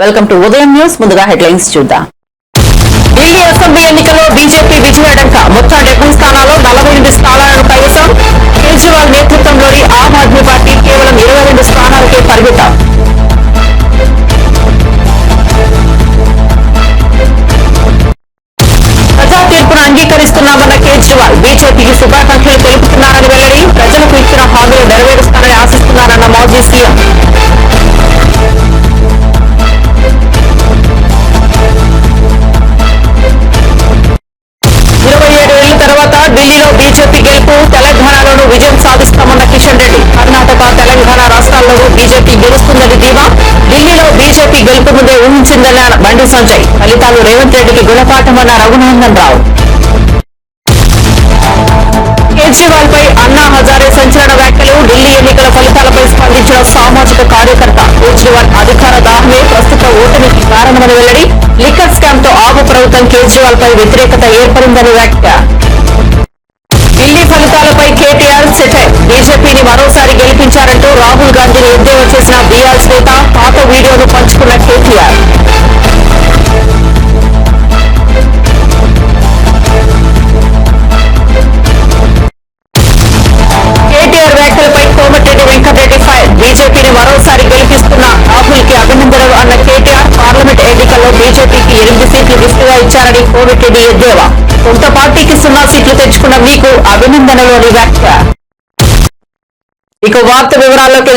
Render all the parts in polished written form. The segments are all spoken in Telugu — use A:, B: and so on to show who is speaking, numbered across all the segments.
A: వెల్కమ్ టు ఉదయం న్యూస్. ముందుగా హెడ్లైన్స్ చూద్దాం. ఢిల్లీ అసెంబ్లీ ఎన్నికల్లో బీజేపీ విజయడంక. మొత్తం 70 స్థానాల్లో 48 స్థానాలను కైవసం. కేజ్రీవాల్ నేతృత్వంలోని ఆమ్ ఆద్మీ పార్టీ కేవలం 22 స్థానాలకే పరిమితం. ప్రజా తీర్పును అంగీకరిస్తున్నామన్న కేజ్రీవాల్ బీజేపీకి శుభాకాంక్షలు తెలుపుతున్నారని వెల్లడి. ప్రజలకు ఇచ్చిన హామీలు నెరవేరుస్తారని ఆశిస్తున్నారన్న మాజీ సీఎం. 27 ఏళ్ల తర్వాత ఢిల్లీలో బీజేపీ గెలుపు. తెలంగాణలోనూ విజయం సాధిస్తామన్న కిషన్ రెడ్డి. కర్ణాటక, తెలంగాణ రాష్ట్రాల్లోనూ బీజేపీ గెలుస్తుందని ధీమా. ఢిల్లీలో బీజేపీ గెలుపు ముందే ఊహించిందన్న బండి సంజయ్. ఫలితాలు రేవంత్ రెడ్డికి గుణపాఠమన్న రఘునందన్ రావు. కేజ్రీవాల్ పై అన్నా హజారే సంచలన వ్యాఖ్యలు. ఢిల్లీ ఎన్నికల ఫలితాలపై స్పందించిన సామాజిక కార్యకర్త. కేజ్రీవాల్ అధికార దాహమే ప్రస్తుత ఓటమికి కారణమని వెల్లడి. లిక్కర్ స్కామ్ తో ఆపు ప్రభుత్వం కేజ్రీవాల్ పై వ్యతిరేకత ఏర్పడిందని వ్యాఖ్య. ఢిల్లీ ఫలితాలపై కేటీఆర్ సెటైర్. బీజేపీని మరోసారి గెలిపించారంటూ రాహుల్ గాంధీని ఎద్దేవా చేసిన బీఆర్ఎస్ నేత. పాత వీడియోను పంచుకున్న కేటీఆర్. కేటీఆర్ వ్యాఖ్యలపై కోమటిరెడ్డి వెంకటరెడ్డి ఫైర్. బీజేపీని మరోసారి గెలిపిస్తున్న రాహుల్ కి అభినందనలు అన్న కేటీఆర్. పార్లమెంట్ ఎన్నికల్లో బీజేపీకి 8 సీట్లు గిఫ్ట్గా ఇచ్చారని కోమటిరెడ్డి ఎద్దేవా. సొంత పార్టీకి 0 సీట్లు తెచ్చుకున్న మీకు అభినందనలు అని వ్యాఖ్య. ఇక వార్త వివరాల్లోకి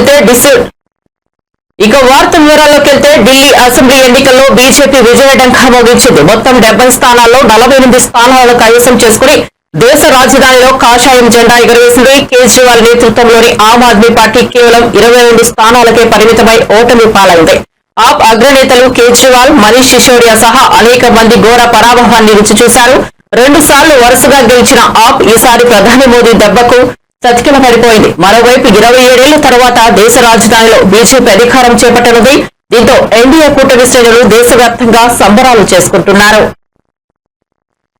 A: వెళ్తే ఢిల్లీ అసెంబ్లీ ఎన్నికల్లో బీజేపీ విజయడంకా మోగించింది. మొత్తం 70 స్థానాల్లో 48 స్థానాలను కైవసం చేసుకుని దేశ రాజధానిలో కాషాయం జెండా ఎగురవేసింది. కేజ్రీవాల్ నేతృత్వంలోని ఆమ్ ఆద్మీ పార్టీ కేవలం 22 స్థానాలకే పరిమితమై ఓటమి పాలైంది. ఆప్ అగ్రనేతలు కేజ్రీవాల్, మనీష్ సిసోడియా సహా అనేక మంది ఘోర పరాభవాన్ని రుచి చూశారు. 2 సార్లు వరుసగా గెలిచిన ఆప్ ఈసారి ప్రధాని మోదీ దెబ్బకు చతికిల పడిపోయింది. మరోవైపు 27 ఏళ్ల తర్వాత దేశ రాజధానిలో బీజేపీ అధికారం చేపట్టనుంది. దీంతో ఎన్డీఏ కూటమి శ్రేణులు దేశవ్యాప్తంగా సంబరాలు చేసుకుంటున్నారు.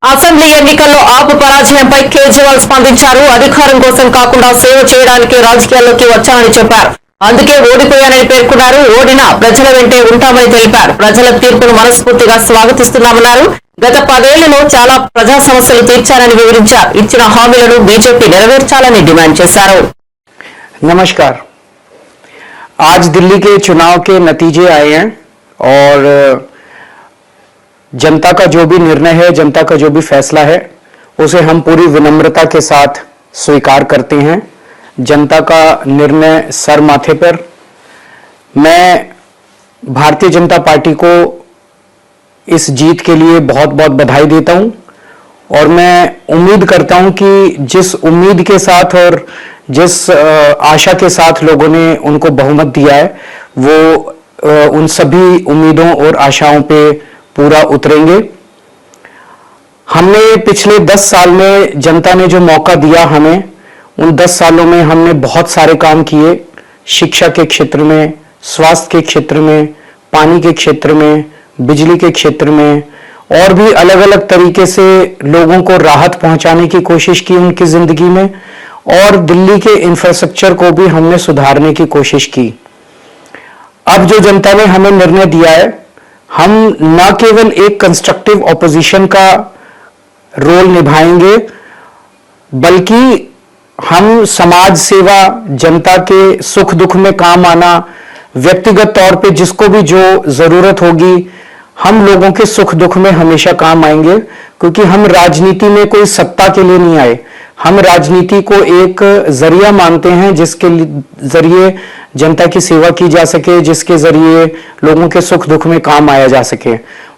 A: అసెంబ్లీ ఎన్నికల్లో ఆప్ పరాజయంపై కేజ్రీవాల్ స్పందించారు. అధికారం కోసం కాకుండా సేవ చేయడానికి రాజకీయాల్లోకి వచ్చానని చెప్పారు. అందుకే ఓడిపోయానని పేర్కొన్నారు. ఓడినా ప్రజల వెంటే ఉంటామని తెలిపారు. ప్రజల తీర్పును మనస్ఫూర్తిగా స్వాగతిస్తున్నామన్నారు. గత 10 ఏళ్లలో చాలా ప్రజా సమస్యలు తీర్చారని వివరించారు. ఇచ్చిన హామీలను బీజేపీ నెరవేర్చాలని డిమాండ్ చేశారు.
B: नमस्कार। आज दिल्ली के चुनाव के नतीजे आए हैं और जनता का जो भी निर्णय है, जनता का जो भी फैसला है, उसे हम पूरी विनम्रता के साथ स्वीकार करते हैं। जनता का निर्णय सर माथे पर। मैं भारतीय जनता पार्टी को इस जीत के लिए बहुत बहुत बधाई देता हूं और मैं उम्मीद करता हूं कि जिस उम्मीद के साथ और जिस आशा के साथ लोगों ने उनको बहुमत दिया है, वो उन सभी उम्मीदों और आशाओं पे पूरा उतरेंगे। हमने पिछले 10 साल में जनता ने जो मौका दिया हमें, उन 10 सालों में हमने बहुत सारे काम किए। शिक्षा के क्षेत्र में, स्वास्थ्य के क्षेत्र में, पानी के क्षेत्र में, बिजली के क्षेत्र में और भी अलग अलग तरीके से लोगों को राहत पहुंचाने की कोशिश की उनकी जिंदगी में, और दिल्ली के इंफ्रास्ट्रक्चर को भी हमने सुधारने की कोशिश की। अब जो जनता ने हमें निर्णय दिया है, हम न केवल एक कंस्ट्रक्टिव ऑपोजिशन का रोल निभाएंगे, बल्कि हम समाज सेवा, जनता के सुख दुख में काम आना, व्यक्तिगत तौर पे जिसको भी जो जरूरत होगी, हम लोगों के सुख दुख में हमेशा काम आएंगे। क्योंकि हम राजनीति में कोई सत्ता के लिए नहीं आए, हम राजनीति को एक जरिया मानते हैं जिसके जरिए जनता की सेवा की जा सके, जिसके जरिए लोगों के सुख दुख में काम आया जा सके।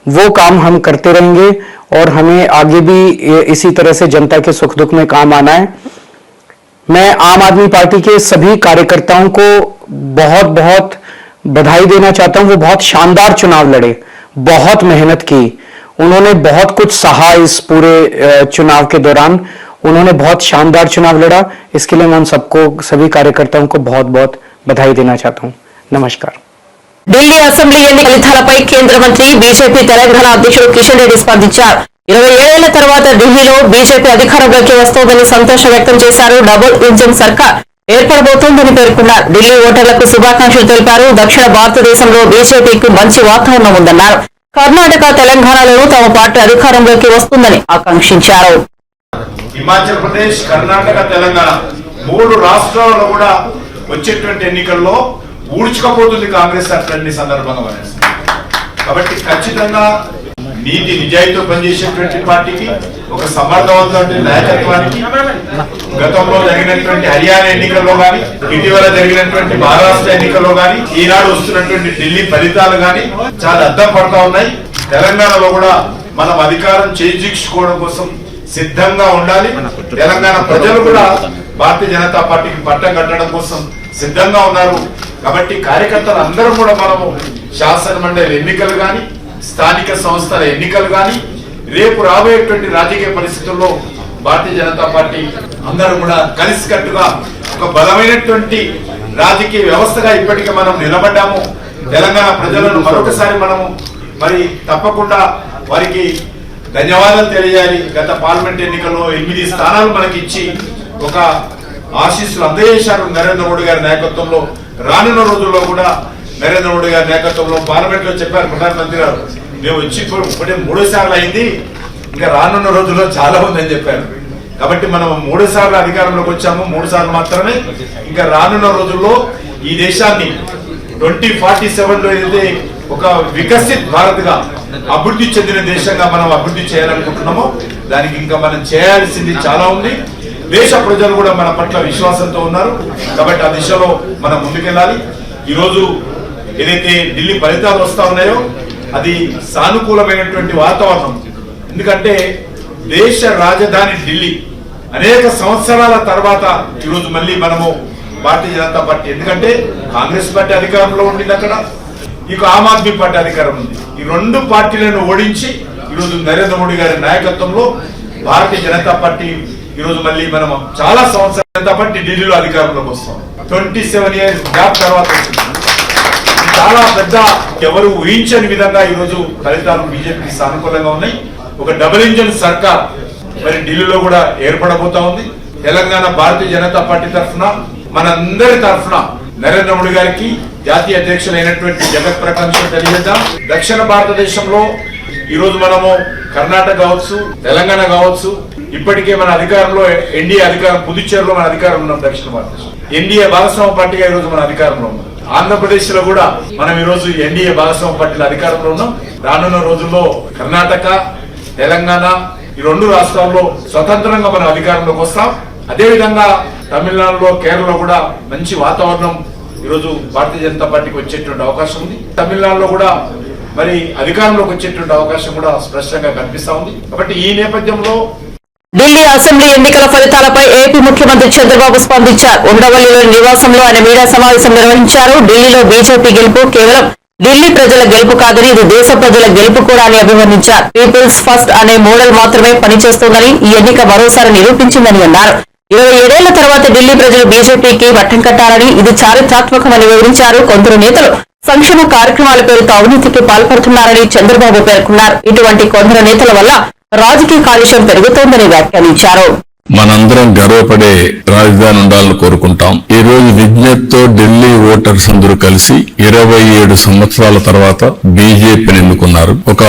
B: वो काम हम करते रहेंगे और हमें आगे भी इसी तरह से जनता के सुख दुख में काम आना है। मैं आम आदमी पार्टी के सभी कार्यकर्ताओं को बहुत बहुत बधाई देना चाहता हूं। वो बहुत शानदार चुनाव लड़े, बहुत मेहनत की, उन्होंने बहुत कुछ सहा। इस पूरे चुनाव के दौरान उन्होंने बहुत शानदार चुनाव लड़ा। इसके लिए मैं उन सबको, सभी कार्यकर्ताओं को बहुत बहुत बधाई देना चाहता हूं। नमस्कार।
A: ఢిల్లీ అసెంబ్లీ ఎన్నికల ఫలితాలపై కేంద్ర మంత్రి, బీజేపీ తెలంగాణ అధ్యక్షుడు కిషన్ రెడ్డి స్పందించారు. 27 ఏళ్ల తర్వాత ఢిల్లీలో బీజేపీ అధికారంలోకి వస్తోందని సంతోషం వ్యక్తం చేశారు. డబుల్ ఇంజిన్ సర్కార్ ఏర్పడబోతోందని పేర్కొన్నారు. ఢిల్లీ ఓటర్లకు శుభాకాంక్షలు తెలిపారు. దక్షిణ భారతదేశంలో బీజేపీకి మంచి వాతావరణం ఉందన్నారు. కర్ణాటక, తెలంగాణలోనూ తమ పార్టీ అధికారంలోకి వస్తుందని ఆకాంక్షించారు.
C: హిమాచల్ ప్రదేశ్, కర్ణాటక, తెలంగాణ 3 రాష్ట్రాలలో కూడా వచ్చేటువంటి ఎన్నికల్లో ఊడ్చుకపోతుంది కాంగ్రెస్ అట్లన్ని సందర్భంగా. కాబట్టి ఖచ్చితంగా నీతి నిజాయితీతో పనిచేసేటువంటి పార్టీకి, ఒక సమర్థవంతమైన నాయకత్వానికి గతంలో జరిగినటువంటి హర్యానా ఎన్నికల్లో గాని, ఇటీవల జరిగినటువంటి మహారాష్ట్ర ఎన్నికల్లో గాని, ఈనాడు వస్తున్నటువంటి ఢిల్లీ ఫలితాలు గాని చాలా అద్దం పడతా ఉన్నాయి. తెలంగాణలో కూడా మనం అధికారం చేజిక్చుకోవడం కోసం సిద్ధంగా ఉండాలి. తెలంగాణ ప్రజలు కూడా భారతీయ జనతా పార్టీకి పట్టం కట్టడం కోసం సిద్ధంగా ఉన్నారు. కాబట్టి కార్యకర్తలు అందరూ కూడా మనము శాసన మండలి ఎన్నికలు గాని, స్థానిక సంస్థల ఎన్నికలు గాని, రేపు రాబోయేటువంటి రాజకీయ పరిస్థితుల్లో భారతీయ జనతా పార్టీ అందరూ కూడా కలిసికట్టుగా ఒక బలమైనటువంటి రాజకీయ వ్యవస్థగా ఇప్పటికే మనం నిలబడ్డాము. తెలంగాణ ప్రజలను మరొకసారి మనము మరి తప్పకుండా వారికి ధన్యవాదాలు తెలియజేయాలి. గత పార్లమెంట్ ఎన్నికల్లో 8 స్థానాలు మనకి ఇచ్చి ఒక ఆశీస్సులు అందజేశారు నరేంద్ర మోడీ గారి నాయకత్వంలో. రానున్న రోజుల్లో కూడా నరేంద్ర మోడీ గారి నాయకత్వంలో పార్లమెంట్ లో చెప్పారు ప్రధానమంత్రి గారు, మేము వచ్చి ఇప్పుడే 3 సార్లు అయింది, ఇంకా రానున్న రోజుల్లో చాలా ఉందని చెప్పారు. కాబట్టి మనం 3 సార్లు అధికారంలోకి వచ్చాము, 3 సార్లు మాత్రమే. ఇంకా రానున్న రోజుల్లో ఈ దేశాన్ని 2047లో ఏదైతే ఒక వికసిత్ భారత్ గా, అభివృద్ధి చెందిన దేశంగా మనం అభివృద్ధి చేయాలనుకుంటున్నామో దానికి ఇంకా మనం చేయాల్సింది చాలా ఉంది. దేశ ప్రజలు కూడా మన పట్ల విశ్వాసంతో ఉన్నారు. కాబట్టి ఆ దిశలో మనం ముందుకెళ్ళాలి. ఈరోజు ఏదైతే ఢిల్లీ ఫలితాలు వస్తా ఉన్నాయో అది సానుకూలమైనటువంటి వాతావరణం. ఎందుకంటే దేశ రాజధాని ఢిల్లీ అనేక సంవత్సరాల తర్వాత ఈరోజు మళ్ళీ మనము భారతీయ జనతా పార్టీ, ఎందుకంటే కాంగ్రెస్ పార్టీ అధికారంలో ఉండింది అక్కడ, ఇక ఆమ్ ఆద్మీ పార్టీ అధికారం ఉంది. ఈ 2 పార్టీలను ఓడించి ఈరోజు నరేంద్ర మోడీ గారి నాయకత్వంలో భారతీయ జనతా పార్టీ ఈరోజు మళ్ళీ మనం చాలా సంవత్సరాల జనతా పార్టీ ఢిల్లీలో అధికారంలోకి వస్తాం. 27 ఇయర్స్ గ్యాప్ తర్వాత చాలా పెద్ద, ఎవరు ఊహించని విధంగా ఈరోజు ఫలితాలు బీజేపీకి సానుకూలంగా ఉన్నాయి. ఒక డబుల్ ఇంజన్ సర్కార్ మరి ఢిల్లీలో కూడా ఏర్పడబోతా ఉంది. తెలంగాణ భారతీయ జనతా పార్టీ తరఫున, మనందరి తరఫున నరేంద్ర మోడీ గారికి, జాతీయ అధ్యక్షులైనటువంటి జగత్ ప్రకాష్ తెలియజేద్దాం. దక్షిణ భారతదేశంలో ఈరోజు మనము కర్ణాటక కావచ్చు, తెలంగాణ కావచ్చు, ఇప్పటికే మన అధికారంలో ఎన్డీఏ అధికారం, పుదుచ్చేరిలో మన అధికారం ఉన్నాం. దక్షిణ భారతదేశం ఎన్డీఏ భాగస్వామ్య పార్టీగా ఈరోజు మన అధికారంలో ఉన్నాం. ఆంధ్రప్రదేశ్ లో కూడా మనం ఈరోజు ఎన్డీఏ భాగస్వామ్య పార్టీల అధికారంలో ఉన్నాం. రానున్న రోజుల్లో కర్ణాటక, తెలంగాణ ఈ 2 రాష్ట్రాల్లో స్వతంత్రంగా మనం అధికారంలోకి వస్తాం. అదేవిధంగా తమిళనాడులో, కేరళలో కూడా మంచి వాతావరణం ఈరోజు భారతీయ జనతా పార్టీకి వచ్చేటువంటి అవకాశం ఉంది. తమిళనాడులో కూడా మరి అధికారంలోకి వచ్చేటువంటి అవకాశం కూడా స్పష్టంగా కనిపిస్తా ఉంది. కాబట్టి ఈ నేపథ్యంలో
A: ఢిల్లీ అసెంబ్లీ ఎన్నికల ఫలితాలపై ఏపీ ముఖ్యమంత్రి చంద్రబాబు స్పందించారు. ఉండవల్లిలోని నివాసంలో ఆయన మీడియా సమావేశం నిర్వహించారు. ఢిల్లీలో బీజేపీ గెలుపు కేవలం ఢిల్లీ ప్రజల గెలుపు కాదని, ఇది దేశ ప్రజల గెలుపు కూడా అని అభివర్ణించారు. పీపుల్స్ ఫస్ట్ అనే మోడల్ మాత్రమే పనిచేస్తోందని, ఈ ఎన్నిక మరోసారి నిరూపించిందని అన్నారు. 27 ఏళ్ల తర్వాత ఢిల్లీ ప్రజలు బీజేపీకి పట్టం కట్టారని, ఇది చారిత్రాత్మకమని వివరించారు. కొందరు నేతలు సంక్షేమ కార్యక్రమాల పేరుతో అవినీతికి పాల్పడుతున్నారని చంద్రబాబు పేర్కొన్నారు. ఇటువంటి కొందరు నేతల వల్ల రాజకీయ కాలుష్యం పెరుగుతోందని వ్యాఖ్యానించారు.
D: మనందరం గర్వపడే రాజధాని ఉండాలని కోరుకుంటాం. ఈ రోజు విజ్ఞతతో ఢిల్లీ ఓటర్స్ అందరూ కలిసి 27 సంవత్సరాల తర్వాత బీజేపీని ఎన్నుకున్నారు. ఒక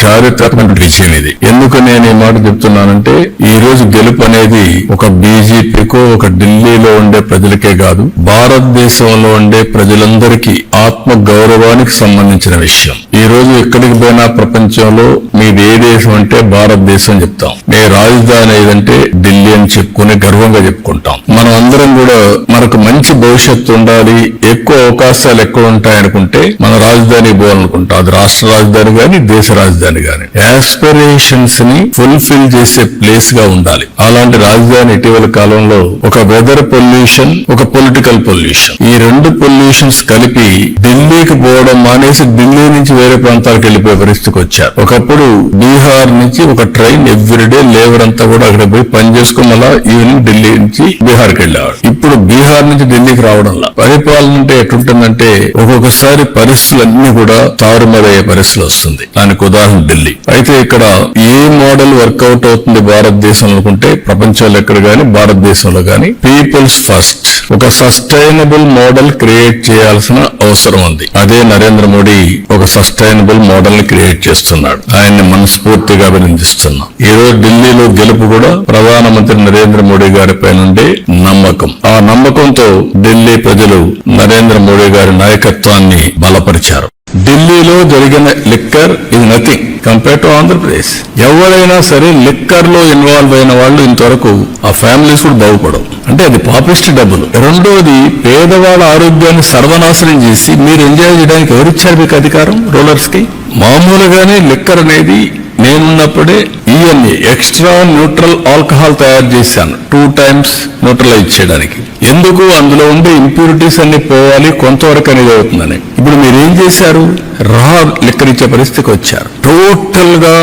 D: చారిత్రాత్మక విజయం ఇది. ఎందుకు నేను ఈ మాట చెప్తున్నానంటే, ఈ రోజు గెలుపు అనేది ఒక బీజేపీకో, ఒక ఢిల్లీలో ఉండే ప్రజలకే కాదు, భారతదేశంలో ఉండే ప్రజలందరికీ ఆత్మ గౌరవానికి సంబంధించిన విషయం. ఈ రోజు ఎక్కడికి పోయినా ప్రపంచంలో మీది ఏ దేశం అంటే భారతదేశం చెప్తాం. మీ రాజధాని ఏదంటే ఢిల్లీ అని చెప్పుకుని గర్వంగా చెప్పుకుంటాం. మనం అందరం కూడా మనకు మంచి భవిష్యత్తు ఉండాలి, ఎక్కువ అవకాశాలు ఎక్కువ ఉంటాయనుకుంటే మన రాజధాని పోవాలనుకుంటాం. అది రాష్ట్ర రాజధాని గాని, దేశ రాజధాని గాని. యాస్పిరేషన్స్ ని ఫుల్ఫిల్ చేసే ప్లేస్ గా ఉండాలి. అలాంటి రాజధాని ఇటీవల కాలంలో ఒక వెదర్ పొల్యూషన్, ఒక పొలిటికల్ పొల్యూషన్, ఈ 2 పొల్యూషన్స్ కలిపి ఢిల్లీకి పోవడం మానేసి ఢిల్లీ నుంచి వేరే ప్రాంతాలకు వెళ్లిపోయే పరిస్థితికి వచ్చారు. ఒకప్పుడు బీహార్ నుంచి ఒక ట్రైన్ ఎవ్రీడే లేబర్ అంతా కూడా అక్కడ పోయి పని చేసుకుని మళ్ళా ఈవినింగ్ ఢిల్లీ నుంచి బీహార్కి వెళ్ళేవాడు. ఇప్పుడు బీహార్ నుంచి ఢిల్లీకి రావడంలా పరిపాలన అంటే ఎట్లుంటుందంటే ఒక్కొక్కసారి పరిస్థితులన్నీ కూడా తారుమారయ్యే పరిస్థితులు వస్తుంది. దానికి ఉదాహరణ ఢిల్లీ. అయితే ఇక్కడ ఏ మోడల్ వర్కౌట్ అవుతుంది భారతదేశం అనుకుంటే ప్రపంచంలో ఎక్కడ గానీ భారతదేశంలో గానీ పీపుల్స్ ఫస్ట్ ఒక సస్టైనబుల్ మోడల్ క్రియేట్ చేయాల్సిన అవసరం ఉంది. అదే నరేంద్ర మోడీ ఒక సస్టైనబుల్ మోడల్ ని క్రియేట్ చేస్తున్నాడు. ఆయన్ని మనస్ఫూర్తిగా అభినందిస్తున్నాం. ఈ రోజు ఢిల్లీలో గెలుపు కూడా ప్రధానమంత్రి నరేంద్ర మోడీ గారిపై నుండి నమ్మకం. ఆ నమ్మకంతో ఢిల్లీ ప్రజలు నరేంద్ర మోడీ గారి నాయకత్వాన్ని బలపరిచారు. ఢిల్లీలో జరిగిన లిక్కర్ ఇది నథింగ్ కంపేర్ టు ఆంధ్రప్రదేశ్. ఎవరైనా సరే లిక్కర్ లో ఇన్వాల్వ్ అయిన వాళ్ళు ఇంతవరకు ఆ ఫ్యామిలీస్ కూడా బాగుపడవు. అంటే అది పాపిస్ట్ డబ్బులు. రెండోది పేదవాళ్ళ ఆరోగ్యాన్ని సర్వనాశనం చేసి మీరు ఎంజాయ్ చేయడానికి ఎవరిచ్చారు మీకు అధికారం? రూలర్స్ కి. మామూలుగానే లిక్కర్ అనేది నేనున్నప్పుడే ఈఎన్ఏ ఎక్స్ట్రా న్యూట్రల్ ఆల్కహాల్ తయారు చేశాను 2 times న్యూట్రలైజ్ చేయడానికి. ఎందుకు? అందులో ఉండే ఇంప్యూరిటీస్ అన్ని పోవాలి, కొంతవరకు అనేది అవుతుందని. ఇప్పుడు మీరేం చేశారు? రా లిక్కర్ ఇచ్చే పరిస్థితికి వచ్చారు. టోటల్ గా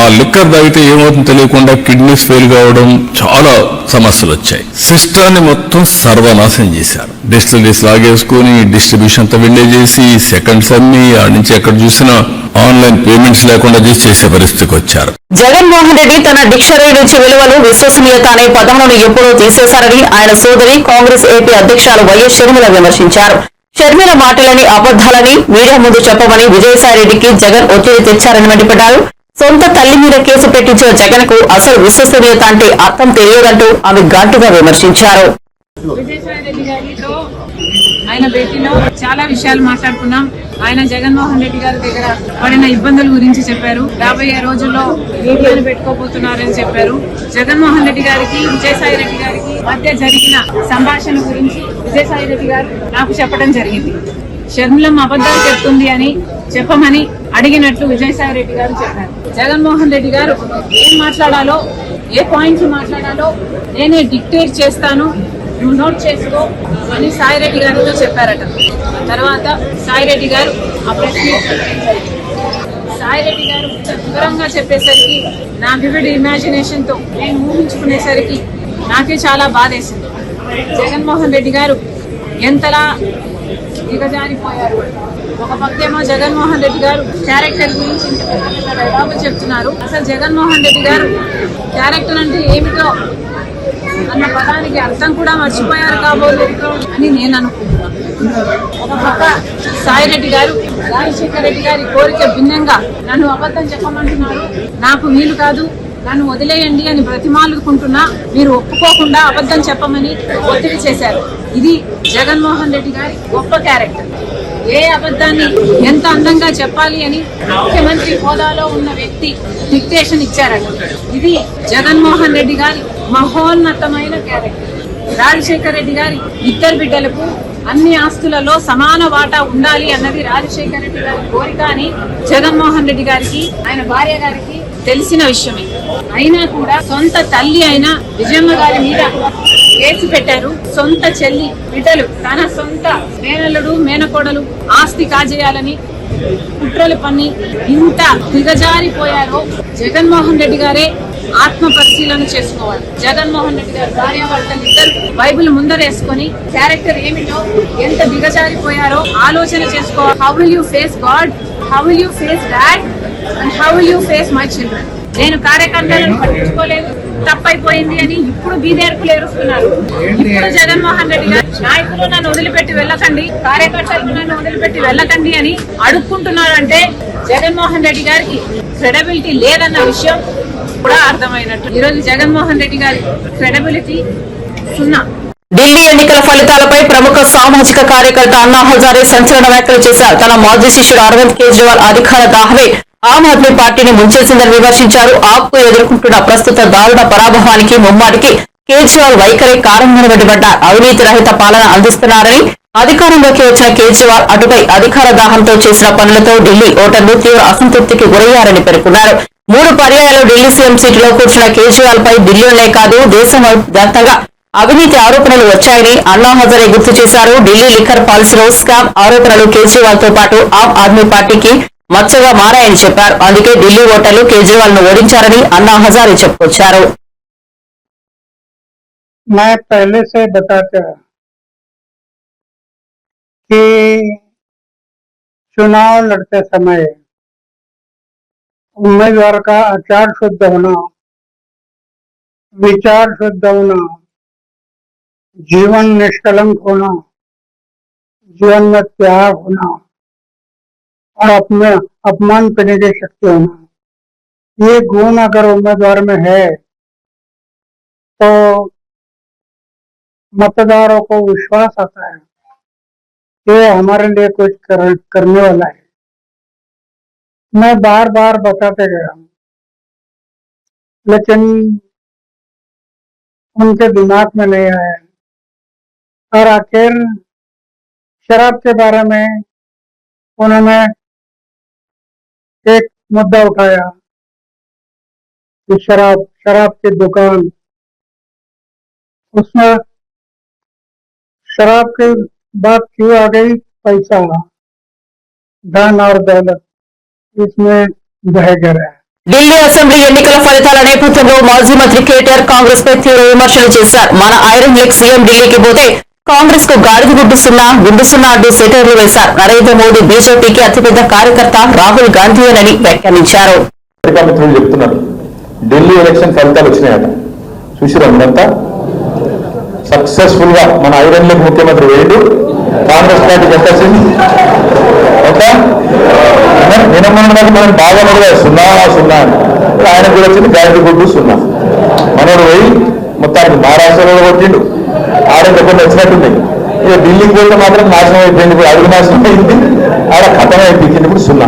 D: ఆ లిక్కర్ తాగితే ఏమవుతుందో తెలియకుండా కిడ్నీస్ ఫెయిల్ కావడం, చాలా సమస్యలు వచ్చాయి. సిస్టాన్ని మొత్తం సర్వనాశనం చేశారు. డిస్టిలరీస్ లాగేసుకుని డిస్ట్రిబ్యూషన్ అంతా వెళ్ళే చేసి సెకండ్స్ అన్ని ఆడి నుంచి ఎక్కడ చూసినా ఆన్లైన్ పేమెంట్స్ లేకుండా చేసే పరిస్థితికి వచ్చారు.
A: జగన్మోహన్ రెడ్డి తన డిక్షనరీ నుంచి విలువలు, విశ్వసనీయత అనే పదాలను ఎప్పుడూ తీసేశారని ఆయన సోదరి కాంగ్రెస్ ఏపీ అధ్యక్షురాలు వైఎస్ షర్మిల విమర్శించారు. షర్మిల మాటలని అబద్దాలని మీడియా ముందు చెప్పమని విజయసాయిరెడ్డికి జగన్ ఒత్తిడి తెచ్చారని మండిపడ్డారు. సొంత తల్లి మీద కేసు పెట్టించిన జగన్ కు అసలు విశ్వసనీయత అంటే అర్థం తెలియదంటూ ఆమె ఘాటుగా విమర్శించారు.
E: విజయసాయిరెడ్డి గారితో ఆయన భేటీలో చాలా విషయాలు మాట్లాడుకున్నాం. ఆయన జగన్మోహన్ రెడ్డి గారి దగ్గర పడిన ఇబ్బందుల గురించి చెప్పారు. రాబోయే రోజుల్లో మీడియాను పెట్టుకోబోతున్నారని చెప్పారు. జగన్మోహన్ రెడ్డి గారికి విజయసాయి రెడ్డి గారికి మధ్య జరిగిన సంభాషణ గురించి విజయసాయి రెడ్డి గారు నాకు చెప్పడం జరిగింది. షర్మిలమ్మ అబద్ధాలు చెప్తుంది అని చెప్పమని అడిగినట్లు విజయసాయి రెడ్డి గారు చెప్పారు. జగన్మోహన్ రెడ్డి గారు ఏం మాట్లాడాలో, ఏ పాయింట్లు మాట్లాడాలో నేనే డిక్టేట్ చేస్తాను, నువ్వు నోట్ చేసుకో అని సాయిరెడ్డి గారితో చెప్పారట. తర్వాత సాయిరెడ్డి గారు ఆ ప్రెస్ మీట్ సాయిరెడ్డి గారు వివరంగా చెప్పేసరికి నా వివిడ్ ఇమాజినేషన్ తో నేను ఊహించుకునేసరికి నాకే చాలా బాధేసింది. జగన్మోహన్ రెడ్డి గారు ఎంతలా దిగజారిపోయారు. ఒక పక్కేమో జగన్మోహన్ రెడ్డి గారు క్యారెక్టర్ గురించి డైలాగులు చెప్తున్నారు. అసలు జగన్మోహన్ రెడ్డి గారు క్యారెక్టర్ అంటే ఏమిటో అన్న పదానికి అర్థం కూడా మర్చిపోయారు కాబోలు అని నేను అనుకుంటున్నాను. ఒక పక్క సాయిరెడ్డి గారు రాజశేఖర రెడ్డి గారి కోరిక భిన్నంగా నన్ను అబద్ధం చెప్పమంటున్నారు, నాకు వీలు కాదు, నన్ను వదిలేయండి అని బ్రతిమాలుకుంటున్నా మీరు ఒప్పుకోకుండా అబద్ధం చెప్పమని ఒత్తిడి చేశారు. ఇది జగన్మోహన్ రెడ్డి గారి గొప్ప క్యారెక్టర్. ఏ అబద్ధాన్ని ఎంత అందంగా చెప్పాలి అని ముఖ్యమంత్రి హోదాలో ఉన్న వ్యక్తి డిక్టేషన్ ఇచ్చారట. ఇది జగన్మోహన్ రెడ్డి గారి మహోన్నతమైన క్యారెక్టర్. రాజశేఖర రెడ్డి గారి 2 బిడ్డలకు అన్ని ఆస్తులలో సమాన వాటా ఉండాలి అన్నది రాజశేఖర రెడ్డి గారి కోరిక అని జగన్మోహన్ రెడ్డి గారికి ఆయన భార్య గారికి తెలిసిన విషయమే. అయినా కూడా సొంత తల్లి అయిన విజయమ్మ గారి మీద కేసు పెట్టారు. సొంత చెల్లి బిడ్డలు తన సొంత మేనల్లుడు మేనకోడలు ఆస్తి కాజేయాలని కుట్రలు పన్ని ఇంత దిగజారిపోయారో జగన్మోహన్ రెడ్డి గారే ఆత్మ పరిశీలన చేసుకోవాలి. జగన్మోహన్ రెడ్డి గారు భార్యాభర్తలు ఇద్దరు బైబిల్ ముందరేసుకొని క్యారెక్టర్ ఏమిటో ఎంత దిగజారిపోయారో ఆలోచన చేసుకోవాలి. How will you face God, how will you face dad and how will you face my children. నేను కార్యకర్తలను పట్టించుకోలేదు, తప్పైపోయింది అని ఇప్పుడు బీదేర్పులు ఎరుస్తున్నారు. ఇప్పుడు జగన్మోహన్ రెడ్డి గారు నాయకులు నన్ను వదిలిపెట్టి వెళ్ళకండి, కార్యకర్తలు నన్ను వదిలిపెట్టి వెళ్ళకండి అని అడుక్కుంటున్నారంటే జగన్మోహన్ రెడ్డి గారికి క్రెడిబిలిటీ లేదన్న విషయం కూడా అర్థమైనట్టు. ఈరోజు జగన్మోహన్ రెడ్డి గారి క్రెడిబిలిటీ 0.
A: ఢిల్లీ ఎన్నికల ఫలితాలపై ప్రముఖ సామాజిక కార్యకర్త అన్నా హజారే సంచలన వ్యాఖ్యలు చేశారు. తన మాజీ శిష్యుడు అరవింద్ కేజ్రీవాల్ అధికార దాహమే ఆమ్ ఆద్మీ పార్టీని ముంచేసిందని విమర్శించారు. ఆప్కు ఎదుర్కొంటున్న ప్రస్తుత దారుణ పరాభవానికి ముమ్మాటికి కేజ్రీవాల్ వైఖరి కారణమని మండిపడ్డారు. అవినీతి రహిత పాలన అందిస్తున్నారని, అధికారంలోకి వచ్చిన కేజ్రీవాల్ అటుపై అధికార దాహంతో చేసిన పనులతో ఢిల్లీ ఓటర్లు తీవ్ర అసంతృప్తికి గురయ్యారని పేర్కొన్నారు. 3 పర్యాయాలు ఢిల్లీ సీఎం సీటులో కూర్చున్న కేజ్రీవాల్ పై ఢిల్లీలోనే కాదు దేశవ్యాప్తంగా అవినీతి ఆరోపణలు వచ్చాయని అన్నా హజారే గుర్తు చేశారు. ఢిల్లీ లిక్కర్ పాలసీలో స్కామ్ ఆరోపణలు కేజ్రీవాల్ తో పాటు ఆమ్ ఆద్మీ పార్టీకి మచ్చగా మారాయని చెప్పారు. అందుకే ఢిల్లీ ఓటర్లు కేజ్రీవాల్ ను ఓడించారని అన్నా హజారే చెప్పుకొచ్చారు.
F: मैं पहले से बताता कि चुनाव लड़ते समय उम्मीदवार का आचार शुद्ध होना, विचार शुद्ध होना, जीवन निष्कलंक होना, जीवन में त्याग होना और अपने अपमान करने की शक्ति होना, ये गुण अगर उम्मीदवार में है तो मतदारों को विश्वास आता है कि हमारे लिए कुछ करने वाला है। मैं बार बार बताते गया हूं, लेकिन उनके दिमाग में नहीं आया और आखिर शराब के बारे में उन्होंने एक मुद्दा उठाया कि शराब की दुकान, उसमें शराब की बात क्यों आ गई? पैसा, धन और दौलत इसमें बह गया।
A: ఢిల్లీ అసెంబ్లీ ఎన్నికల ఫలితాల నేపథ్యంలో మాజీ మంత్రి కేటీఆర్ కాంగ్రెస్ పై తీవ్ర విమర్శలు చేశారు. మన ఐరన్ లెగ్ సీఎం ఢిల్లీకి పోతే కాంగ్రెస్ కు గాడిద గుడ్డు సున్నా అంటూ సెటైర్లు వేశారు. నరేంద్ర మోదీ బీజేపీకి అతిపెద్ద కార్యకర్త రాహుల్ గాంధీయేనని వ్యాఖ్యానించారు.
G: మిత్రులు చెప్తున్నారు, ఢిల్లీ ఎలక్షన్ ఫలితాలు వచ్చినాయట, చూసిరా మీరంతా? సక్సెస్ఫుల్ గా మన ఐరన్ లెగ్ ముఖ్యమంత్రి వేడు కాంగ్రెస్ పార్టీకి ఎంత వచ్చింది? నినమన్నది మనం బాగా సున్నా సున్నా అని ఆయన కూడా వచ్చింది గాడి గుడ్డు సున్నా. మనోడు పోయి మొత్తానికి మహారాష్ట్రలో కొట్టిండు, ఆడకి కొన్ని వచ్చినట్టుంది. ఇక ఢిల్లీకి పోతే మాత్రం నాశనం అయిపోయింది, ఇప్పుడు అడుగు నాశనం అయింది, ఆడ కథన అయిపోయింది, ఇప్పుడు సున్నా.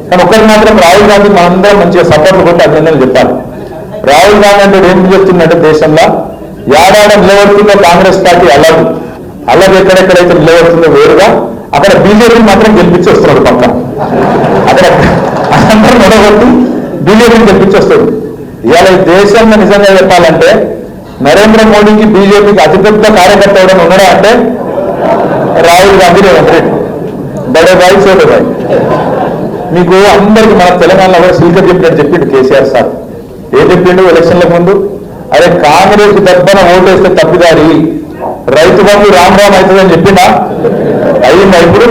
G: కానీ ఒక్కరికి మాత్రం రాహుల్ గాంధీ మనందరం మంచిగా సపోర్ట్లు కొట్టి అభినందనలు చెప్పాలి. రాహుల్ గాంధీ అంటే ఏం చెప్తుందంటే దేశంలో ఏడాడ నిలబడుతుందో కాంగ్రెస్ పార్టీ అలాగే ఎక్కడెక్కడైతే నిలబడుతుందో వేరుగా అక్కడ బీజేపీని మాత్రం గెలిపించి వస్తున్నాడు. పక్క అక్కడ అందరూ నిలబడుతూ బీజేపీని గెలిపించి వస్తాడు. ఇవాళ దేశంలో నిజంగా చెప్పాలంటే నరేంద్ర మోడీకి బీజేపీకి అతిపెద్ద కార్యకర్త ఎవరైనా ఉన్నాడా అంటే రాహుల్ గాంధీ, రేవంత్ రెడ్డి. బడే బాయ్ సోటే బాయ్. మీకు అందరికి మన తెలంగాణలో కూడా స్పీకర్ చెప్పినట్టు చెప్పిండు కేసీఆర్ సార్. ఏం చెప్పిండు ఎలక్షన్లకు ముందు? అదే కాంగ్రెస్ దెబ్బన ఓటేస్తే తప్పిదారి, రైతు బంధు రామ్ అవుతుందని చెప్పిందా? అయ్యిందా? ఇప్పుడు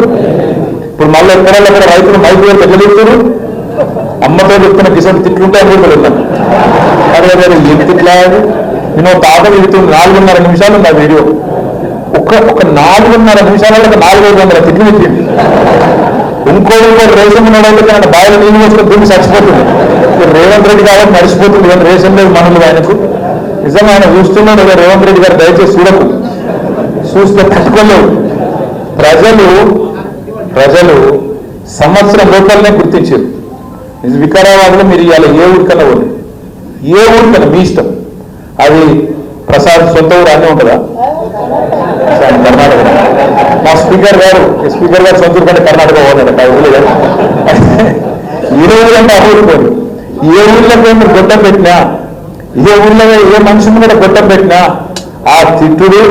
G: మళ్ళీ ఎక్కడల్లో కూడా రైతులు మైకు ఎట్లా చెప్తారు? అమ్మతో చెప్తున్న కిసోటి తిట్లుంటాయి కూడా వెళ్ళాను. అదే ఏం తిట్లా? నేను తాత వెళ్తుంది 4.5 నిమిషాలు నా వీడియో. ఒక 4.5 నిమిషాలలో 400 తిట్లు పెట్టింది. ఇంకో రేషన్ ఉన్నాడైతే ఆయన బాగా నీళ్ళు వేసుకొని దుమ్మి చచ్చిపోతుంది. రేవంత్ రెడ్డి కాబట్టి మర్చిపోతుంది, రేషన్ లేదు మనలు ఆయనకు. నిజంగా ఆయన చూస్తున్నాడు కదా రేవంత్ రెడ్డి గారు, దయచేసి చూస్తే తట్టుకోలేవు. ప్రజలు సంవత్సరం లోపలనే గుర్తించారు. వికారాబాద్లో మీరు ఇవాళ ఏ ఊరికన్నా పోండి, ఏ ఊరికన్నా మీ ఇష్టం. అది ప్రసాద్ సొంత ఊరు అన్నీ ఉంటుందా? కర్ణాటక. మా స్పీకర్ గారు సొంత ఊరు కంటే కర్ణాటక పోతాడు. ఏ ఊరంటే ఆ ఊరుకోరు. ఏ ఊర్లో మీరు గొట్టం పెట్టినా, ఏ ఊర్లో ఏ మనిషి మీద గొట్టం పెట్టినా ఆ తిట్టుడు.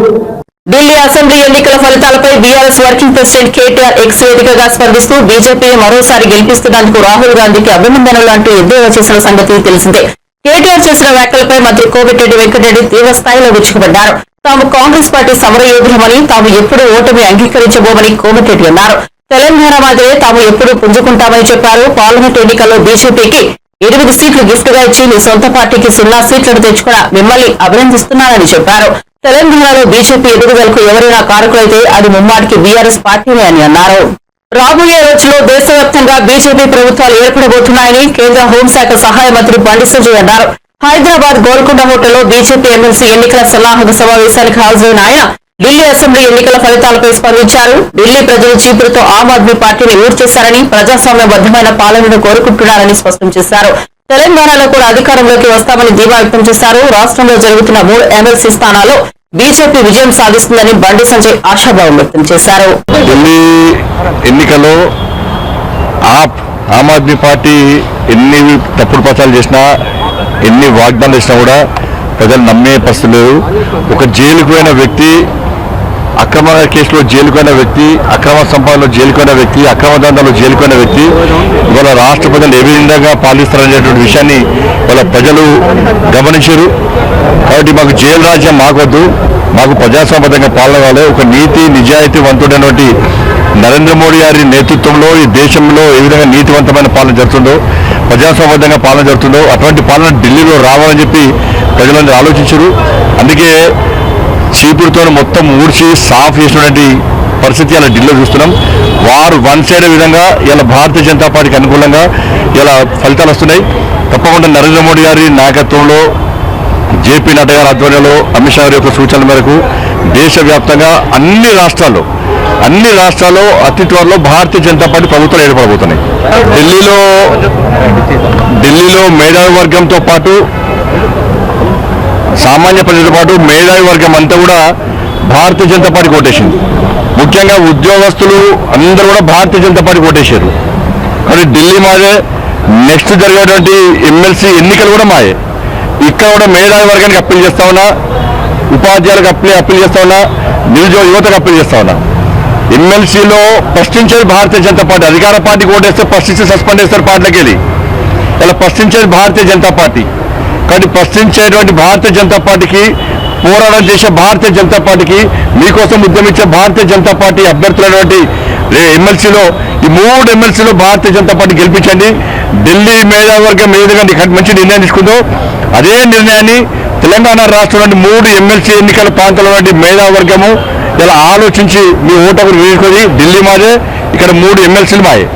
A: ఢిల్లీ అసెంబ్లీ ఎన్నికల ఫలితాలపై BRS working president KTR X వేదికగా స్పందిస్తూ బీజేపీని మరోసారి గెలిపిస్తున్నందుకు రాహుల్ గాంధీకి అభినందనలు అంటూ ఎద్దేవా చేసిన సంగతి తెలిసిందే. కేటీఆర్ చేసిన వ్యాఖ్యలపై మంత్రి కోమటిరెడ్డి వెంకటరెడ్డి తీవ్ర స్థాయిలో విరుచుకుపడ్డారు. తాము కాంగ్రెస్ పార్టీ సమరయోధులమని, తాము ఎప్పుడూ ఓటమి అంగీకరించబోమని కోమటిరెడ్డి అన్నారు. తెలంగాణ మాదిరే తాము ఎప్పుడూ పుంజుకుంటామని చెప్పారు. పార్లమెంట్ ఎన్నికల్లో బీజేపీకి 8 సీట్లు గిఫ్ట్ గా ఇచ్చి మీ సొంత పార్టీకి 0 సీట్లను తెచ్చుకున్న మిమ్మల్ని అభినందిస్తున్నానని చెప్పారు. తెలంగాణలో బీజేపీ ఎదుగుదలకు ఎవరైనా కారకులైతే అది ముమ్మాటికి బీఆర్ఎస్ పార్టీనే అని అన్నారు. రాబోయే రోజుల్లో దేశవ్యాప్తంగా బీజేపీ ప్రభుత్వాలు ఏర్పడబోతున్నాయని కేంద్ర హోంశాఖ సహాయ మంత్రి బండి సంజయ్ అన్నారు. హైదరాబాద్ గోల్కొండ హోటల్లో బీజేపీ ఎమ్మెల్సీ ఎన్నికల సన్నాహక సమావేశానికి హాజరైన ఆయన ఢిల్లీ అసెంబ్లీ ఎన్నికల ఫలితాలపై స్పందించారు. ఢిల్లీ ప్రజలు చీపురుతో ఆమ్ ఆద్మీ పార్టీని ఊడ్చేశారని, ప్రజాస్వామ్యబద్దమైన పాలనను కోరుకుంటున్నారని స్పష్టం చేశారు. తెలంగాణలో కూడా అధికారంలోకి వస్తామని ధీమా వ్యక్తం చేశారు. రాష్ట్రంలో జరుగుతున్న 3 ఎమ్మెల్సీ స్థానాల్లో బీజేపీ విజయం సాధిస్తుందని బండి సంజయ్ ఆశాభావం వ్యక్తం చేశారు.
D: ఢిల్లీ ఎన్నికల్లో ఆమ్ ఆద్మీ పార్టీ ఎన్ని తప్పుడు ప్రచారాలు చేసినా, ఎన్ని వాగ్దానాలు చేసినా కూడా ప్రజలు నమ్మే పరిస్థితి లేదు. ఒక జైలుకు పోయిన వ్యక్తి, అక్రమ కేసులో జైలుకున్న వ్యక్తి, అక్రమ సంపాదనలో జైలుకున్న వ్యక్తి, అక్రమ దందాలో జైలుకున్న వ్యక్తి ఇవాళ రాష్ట్ర ప్రజలు ఏ విధంగా పాలిస్తారనేటువంటి విషయాన్ని వాళ్ళ ప్రజలు గమనించారు. కాబట్టి మాకు జైలు రాజ్యం మాకొద్దు, మాకు ప్రజాస్వామ్యంగా పాలన కావాలి. ఒక నీతి నిజాయితీవంతుడైనటువంటి నరేంద్ర మోడీ గారి నేతృత్వంలో ఈ దేశంలో ఏ విధంగా నీతివంతమైన పాలన జరుగుతుందో, ప్రజాస్వామ్యంగా పాలన జరుగుతుందో అటువంటి పాలన ఢిల్లీలో రావాలని చెప్పి ప్రజలందరూ ఆలోచించారు. అందుకే చీపురుతో మొత్తం ఊడ్చి సాఫ్ చేసినటువంటి పరిస్థితి ఇలా ఢిల్లీలో చూస్తున్నాం. వారు వన్ సైడ్ విధంగా ఇలా భారతీయ జనతా పార్టీకి అనుకూలంగా ఇలా ఫలితాలు వస్తున్నాయి. తప్పకుండా నరేంద్ర మోడీ గారి నాయకత్వంలో, జేపీ నడ్డా గారి ఆధ్వర్యంలో, అమిత్ షా గారి యొక్క సూచనల మేరకు దేశవ్యాప్తంగా అన్ని రాష్ట్రాల్లో అతి త్వరలో భారతీయ జనతా పార్టీ ప్రభుత్వాలు ఏర్పడబోతున్నాయి. ఢిల్లీలో మేధావి వర్గంతో పాటు, సామాన్య ప్రజలతో పాటు మేధావి వర్గం అంతా కూడా భారతీయ జనతా పార్టీ ఓటేసింది. ముఖ్యంగా ఉద్యోగస్తులు అందరూ కూడా భారతీయ జనతా పార్టీ ఓటేశారు. కానీ ఢిల్లీ మాదే, నెక్స్ట్ జరిగేటువంటి ఎమ్మెల్సీ ఎన్నికలు కూడా మాయే. ఇక్కడ కూడా మేధావి వర్గానికి అప్పీల్ చేస్తా ఉన్నా, ఉపాధ్యాయులకు అప్పీల్ చేస్తా ఉన్నా, నిరుద్యోగ యువతకు అప్పీల్ చేస్తా ఉన్నా. ఎమ్మెల్సీలో ప్రశ్నించేది భారతీయ జనతా పార్టీ. అధికార పార్టీకి ఓటేస్తే ప్రశ్నించి సస్పెండ్ చేస్తారు పార్టీలోకి వెళ్ళి. ఇలా ప్రశ్నించేది భారతీయ జనతా పార్టీ. కానీ ప్రశ్నించేటువంటి భారతీయ జనతా పార్టీకి, పోరాటం చేసే భారతీయ జనతా పార్టీకి, మీకోసం ఉద్యమించే భారతీయ జనతా పార్టీ అభ్యర్థులైనటువంటి ఎమ్మెల్సీలో, ఈ 3 ఎమ్మెల్సీలో భారతీయ జనతా పార్టీ గెలిపించండి. ఢిల్లీ మేధావర్గం ఏ విధంగా మంచి నిర్ణయం తీసుకుందో అదే నిర్ణయాన్ని తెలంగాణ రాష్ట్రంలోని 3 ఎమ్మెల్సీ ఎన్నికల ప్రాంతంలో మేధావర్గము ఇలా ఆలోచించి మీ ఓటకు వేసుకొని ఢిల్లీ మాదే, ఇక్కడ 3 ఎమ్మెల్సీలు మాయే.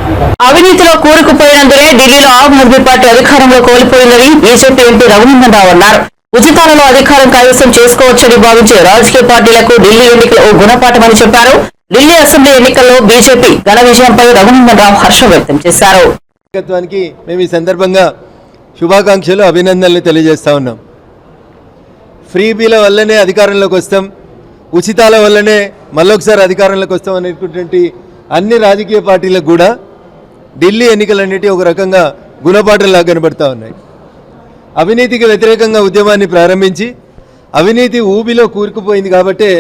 A: అవినీతిలో కూరుకుపోయినందునే ఢిల్లీలో ఆమ్ ఆద్మీ పార్టీ అధికారంలో కోల్పోయిందని బీజేపీ ఎంపీ రఘునందన్ రావు అన్నారు. ఉచితాలలో అధికారం కైవసం చేసుకోవచ్చని భావించే రాజకీయ పార్టీలకు ఢిల్లీ ఎన్నికలు ఓ గుణపాఠమని చెప్పారు. ఢిల్లీ అసెంబ్లీ ఎన్నికల్లో బీజేపీ ఘన విజయంపై రఘునందన్ రావు హర్షం వ్యక్తం చేశారు.
H: మేము ఈ సందర్భంగా శుభాకాంక్షలు, అభినందనలు తెలియజేస్తా ఉన్నాం. ఫ్రీబీల వల్లనే అధికారంలోకి వస్తాం, ఉచితాల వల్లనే మళ్ళొకసారి అధికారంలోకి వస్తాం అనేటువంటి అన్ని రాజకీయ పార్టీలకు కూడా ఢిల్లీ ఎన్నికలన్నిటి ఒక రకంగా గుణపాఠంలాగా కనబడతా ఉన్నాయి. అవినీతికి వ్యతిరేకంగా ఉద్యమాన్ని ప్రారంభించి అవినీతి ఊబిలో కూరుకుపోయింది కాబట్టే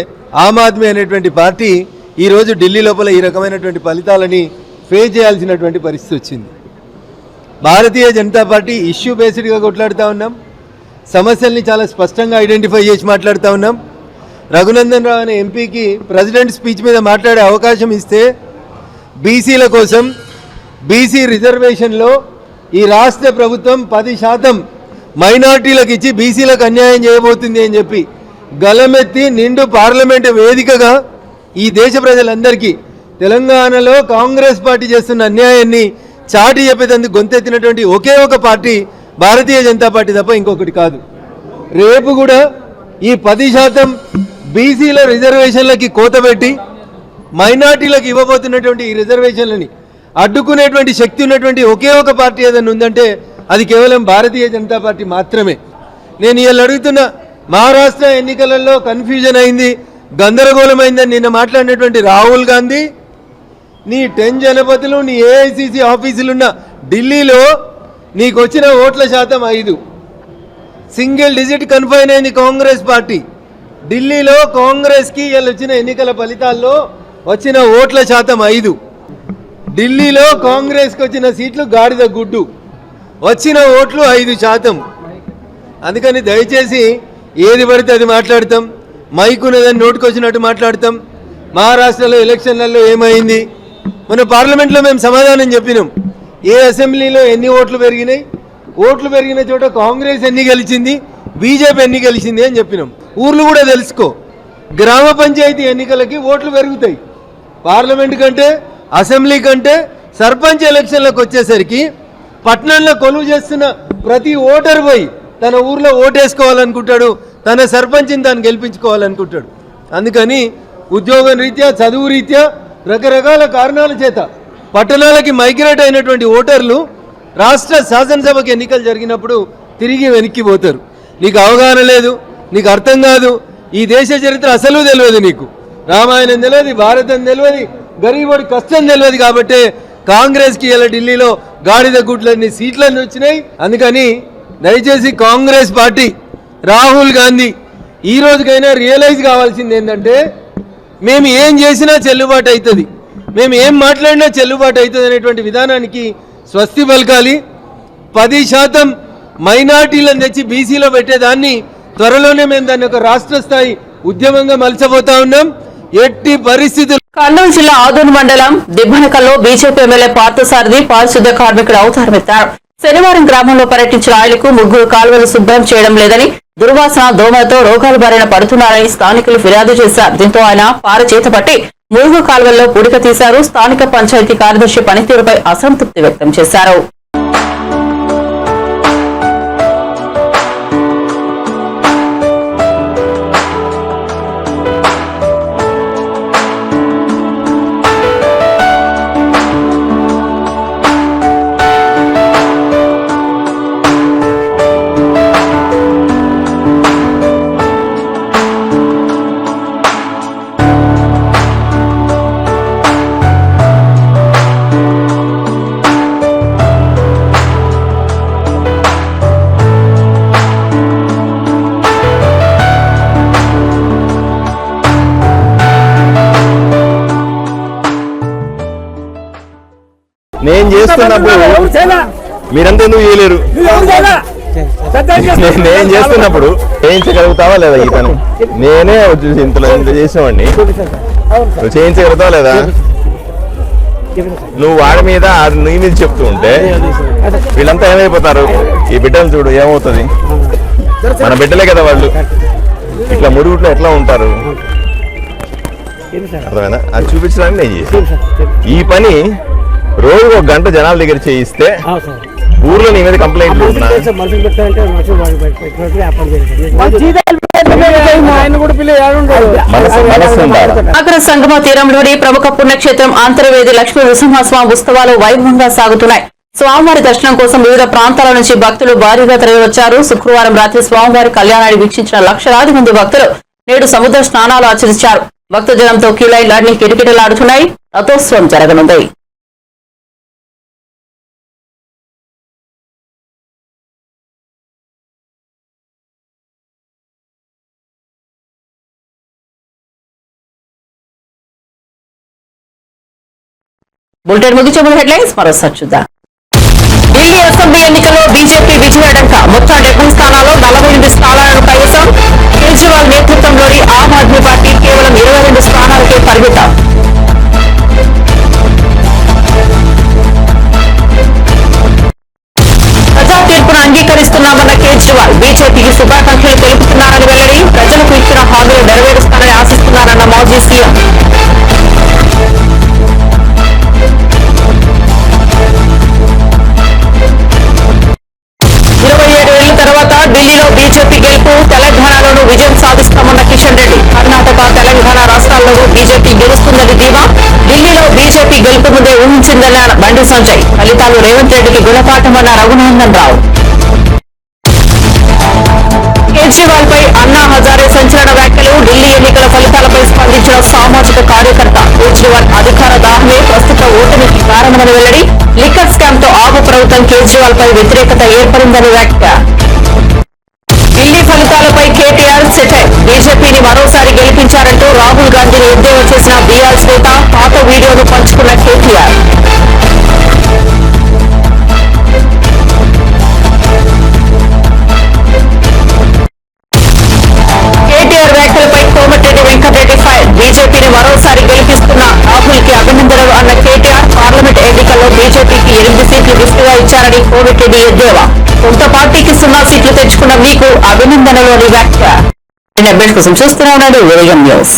H: ఆమ్ ఆద్మీ అనేటువంటి పార్టీ ఈరోజు ఢిల్లీ లోపల ఈ రకమైనటువంటి ఫలితాలని ఫేస్ చేయాల్సినటువంటి పరిస్థితి వచ్చింది. భారతీయ జనతా పార్టీ ఇష్యూ బేస్డ్గా కొట్లాడుతూ ఉన్నాం, సమస్యల్ని చాలా స్పష్టంగా ఐడెంటిఫై చేసి మాట్లాడుతూ ఉన్నాం. రఘునందన్ రావు అనే ఎంపీకి ప్రెసిడెంట్ స్పీచ్ మీద మాట్లాడే అవకాశం ఇస్తే బీసీల కోసం బీసీ రిజర్వేషన్లో ఈ రాష్ట్ర ప్రభుత్వం 10% మైనార్టీలకు ఇచ్చి బీసీలకు అన్యాయం చేయబోతుంది అని చెప్పి గలమెత్తి నిండు పార్లమెంటు వేదికగా ఈ దేశ ప్రజలందరికీ తెలంగాణలో కాంగ్రెస్ పార్టీ చేస్తున్న అన్యాయాన్ని చాటి చెప్పేందుకు గొంతెత్తినటువంటి ఒకే ఒక పార్టీ భారతీయ జనతా పార్టీ తప్ప ఇంకొకటి కాదు. రేపు కూడా ఈ 10% బీసీల రిజర్వేషన్లకి కోతపెట్టి మైనార్టీలకు ఇవ్వబోతున్నటువంటి ఈ రిజర్వేషన్లని అడ్డుకునేటువంటి శక్తి ఉన్నటువంటి ఒకే ఒక పార్టీ ఏదైనా ఉందంటే అది కేవలం భారతీయ జనతా పార్టీ మాత్రమే. నేను ఇవాళ అడుగుతున్న, మహారాష్ట్ర ఎన్నికలలో కన్ఫ్యూజన్ అయింది, గందరగోళమైందని నిన్న మాట్లాడినటువంటి రాహుల్ గాంధీ, నీ 10 జనపదులు, నీ ఏఐసిసి ఆఫీసులున్న ఢిల్లీలో నీకు వచ్చిన ఓట్ల శాతం 5, సింగిల్ డిజిట్ కన్ఫైన్ అయింది కాంగ్రెస్ పార్టీ. ఢిల్లీలో కాంగ్రెస్కి ఇవాళ వచ్చిన ఎన్నికల ఫలితాల్లో వచ్చిన ఓట్ల శాతం 5. ఢిల్లీలో కాంగ్రెస్కి వచ్చిన సీట్లు గాడిద గుడ్డు, వచ్చిన ఓట్లు 5%. అందుకని దయచేసి ఏది పడితే అది మాట్లాడతాం, మైకున్నదని నోటుకొచ్చినట్టు మాట్లాడతాం. మహారాష్ట్రలో ఎలక్షన్లలో ఏమైంది, మన పార్లమెంట్లో మేము సమాధానం చెప్పినాం. ఏ అసెంబ్లీలో ఎన్ని ఓట్లు పెరిగినాయి, ఓట్లు పెరిగిన చోట కాంగ్రెస్ ఎన్ని గెలిచింది, బీజేపీ ఎన్ని గెలిచింది అని చెప్పినాం. ఊర్లు కూడా తెలుసుకో, గ్రామ పంచాయతీ ఎన్నికలకి ఓట్లు పెరుగుతాయి. పార్లమెంట్ కంటే, అసెంబ్లీ కంటే సర్పంచ్ ఎలక్షన్లకు వచ్చేసరికి పట్టణంలో కొలువు చేస్తున్న ప్రతి ఓటర్ పోయి తన ఊర్లో ఓటేసుకోవాలనుకుంటాడు, తన సర్పంచ్ని తాను గెలిపించుకోవాలనుకుంటాడు. అందుకని ఉద్యోగం రీత్యా, చదువు రీత్యా, రకరకాల కారణాల చేత పట్టణాలకి మైగ్రేట్ అయినటువంటి ఓటర్లు రాష్ట్ర శాసనసభకి ఎన్నికలు జరిగినప్పుడు తిరిగి వెనక్కి పోతారు. నీకు అవగాహన లేదు, నీకు అర్థం కాదు, ఈ దేశ చరిత్ర అసలు తెలియదు, నీకు రామాయణం తెలియదు, భారతం తెలియదు, గరీబోడి కష్టం తెలియదు. కాబట్టి కాంగ్రెస్కి ఇలా ఢిల్లీలో గాడిద గుడ్లన్నీ సీట్లన్నీ వచ్చినాయి. అందుకని దయచేసి కాంగ్రెస్ పార్టీ రాహుల్ గాంధీ ఈ రోజుకైనా రియలైజ్ కావాల్సింది ఏంటంటే మేము ఏం చేసినా చెల్లుబాటు అవుతుంది, మేము ఏం మాట్లాడినా చెల్లుబాటు అవుతుంది అనేటువంటి విధానానికి స్వస్తి పలకాలి. 10% మైనార్టీలను తెచ్చి బీసీలో పెట్టేదాన్ని త్వరలోనే మేము దాన్ని ఒక రాష్ట్ర స్థాయి ఉద్యమంగా మలచబోతా ఉన్నాం. ఎట్టి పరిస్థితులు
A: కర్నూలు జిల్లా ఆదూరు మండలం దిబ్బనకల్లో బీజేపీ ఎమ్మెల్యే పార్థసారథి పారిశుద్ధ్య కార్మికుడు అవతారమెత్తారు. శనివారం గ్రామంలో పర్యటించిన ఆయనకు 3 కాలువలు శుభ్రం చేయడం లేదని, దుర్వాసన దోమలతో రోగాలు బారిన పడుతున్నారని స్థానికులు ఫిర్యాదు చేశారు. దీంతో ఆయన పార చేతపట్టి 3 కాలువల్లో పూడిక తీశారు. స్థానిక పంచాయతీ కార్యదర్శి పనితీరుపై అసంతృప్తి వ్యక్తం చేశారు.
G: నేను చేస్తున్నప్పుడు మీరంతా ఎందుకు చేయలేరు? నేను చేస్తున్నప్పుడు చేయించగలుగుతావా లేదా? ఈ పని నేనే ఇంత చేసేవాడిని, నువ్వు చేయించగలుగుతావా లేదా? నువ్వు వాడి మీద నీ మీద చెప్తూ ఉంటే వీళ్ళంతా ఏమైపోతారు? ఈ బిడ్డలు చూడు ఏమవుతుంది, మన బిడ్డలే కదా వాళ్ళు. ఇట్లా మురుగుట్లో ఎట్లా ఉంటారు అర్థమైనా? అది చూపించడానికి నేను చేసి ఈ పని రోజు 1 గంట జనాల దగ్గర చేయిస్తే ఊర్లో నీ మీద కంప్లైంట్
A: నగర సంగమ తీరంలోని ప్రముఖ పుణ్యక్షేత్రం అంతర్వేది లక్ష్మీ నరసింహస్వామి ఉత్సవాలు వైభవంగా సాగుతున్నాయి. స్వామివారి దర్శనం కోసం వివిధ ప్రాంతాల నుంచి భక్తులు భారీగా తరలివచ్చారు. శుక్రవారం రాత్రి స్వామివారి కళ్యాణాన్ని వీక్షించిన లక్షలాది మంది భక్తులు నేడు సముద్ర స్నానాలు ఆచరించారు. భక్తజనంతో క్యూలైన్లన్నీ కిటకిటలాడుతున్నాయి. రథోత్సవం జరగనుంది. బులెటిన్ ముగించే ముందు హెడ్లైన్స్ మరోసారి చూద్దాం. ఢిల్లీ అసెంబ్లీ ఎన్నికల్లో బీజేపీ విజయడంక. మొత్తం 70 స్థానాల్లో 48 స్థానాలను కైవసం. కేజ్రీవాల్ నేతృత్వంలోని ఆమ్ ఆద్మీ పార్టీ కేవలం 22 స్థానాలకే పరిమితం. ప్రజా తీర్పును అంగీకరిస్తున్నామన్న కేజ్రీవాల్ బీజేపీకి శుభాకాంక్షలు తెలుపుతున్నారని వెల్లడి. ప్రజలకు ఇచ్చిన హామీలు నెరవేరుస్తారని ఆశిస్తున్నారన్న మాజీ సీఎం. ఢిల్లీలో బీజేపీ గెలుపు. తెలంగాణలోనూ విజయం సాధిస్తామన్న కిషన్ రెడ్డి. కర్ణాటక, తెలంగాణ రాష్ట్రాల్లోనూ బీజేపీ గెలుస్తుందని ధీమా. ఢిల్లీలో బీజేపీ గెలుపు ముందే ఊహించిందన్న బండి సంజయ్. ఫలితాలు రేవంత్ రెడ్డికి గుణపాఠమన్న రఘునందన్ రావు. కేజ్రీవాల్ పై అన్నా హజారే సంచలన వ్యాఖ్యలు. ఢిల్లీ ఎన్నికల ఫలితాలపై స్పందించిన సామాజిక కార్యకర్త. కేజ్రీవాల్ అధికార దాహమే ప్రస్తుత ఓటమికి కారణమని వెల్లడి. లిక్కర్ స్కామ్ తో ఆపు ప్రభుత్వం కేజ్రీవాల్ పై వ్యతిరేకత ఏర్పడిందని వ్యాఖ్య. ఢిల్లీ ఫలితాలపై కేటీఆర్ సెటైర్. బీజేపీని మరోసారి గెలిపించారంటూ రాహుల్ గాంధీని ఎద్దేవా చేసిన బీఆర్ఎస్ నేత. పాత వీడియోను పంచుకున్న కేటీఆర్. కేటీఆర్ వ్యాఖ్యలపై కోమటిరెడ్డి వెంకటరెడ్డి ఫైర్. బీజేపీని మరోసారి గెలిపిస్తున్న రాహుల్ కి అభినందనలు అన్న కేటీఆర్. పార్లమెంట్ ఎన్నికల్లో బీజేపీకి 8 సీట్లు గిఫ్ట్గా ఇచ్చారని కోమటిరెడ్డి ఎద్దేవా. సొంత పార్టీకి 0 సీట్లు తెచ్చుకున్న మీకు అభినందనలు అని వ్యాఖ్య. కోసం చూస్తూనే ఉన్నాడు విజయం న్యూస్.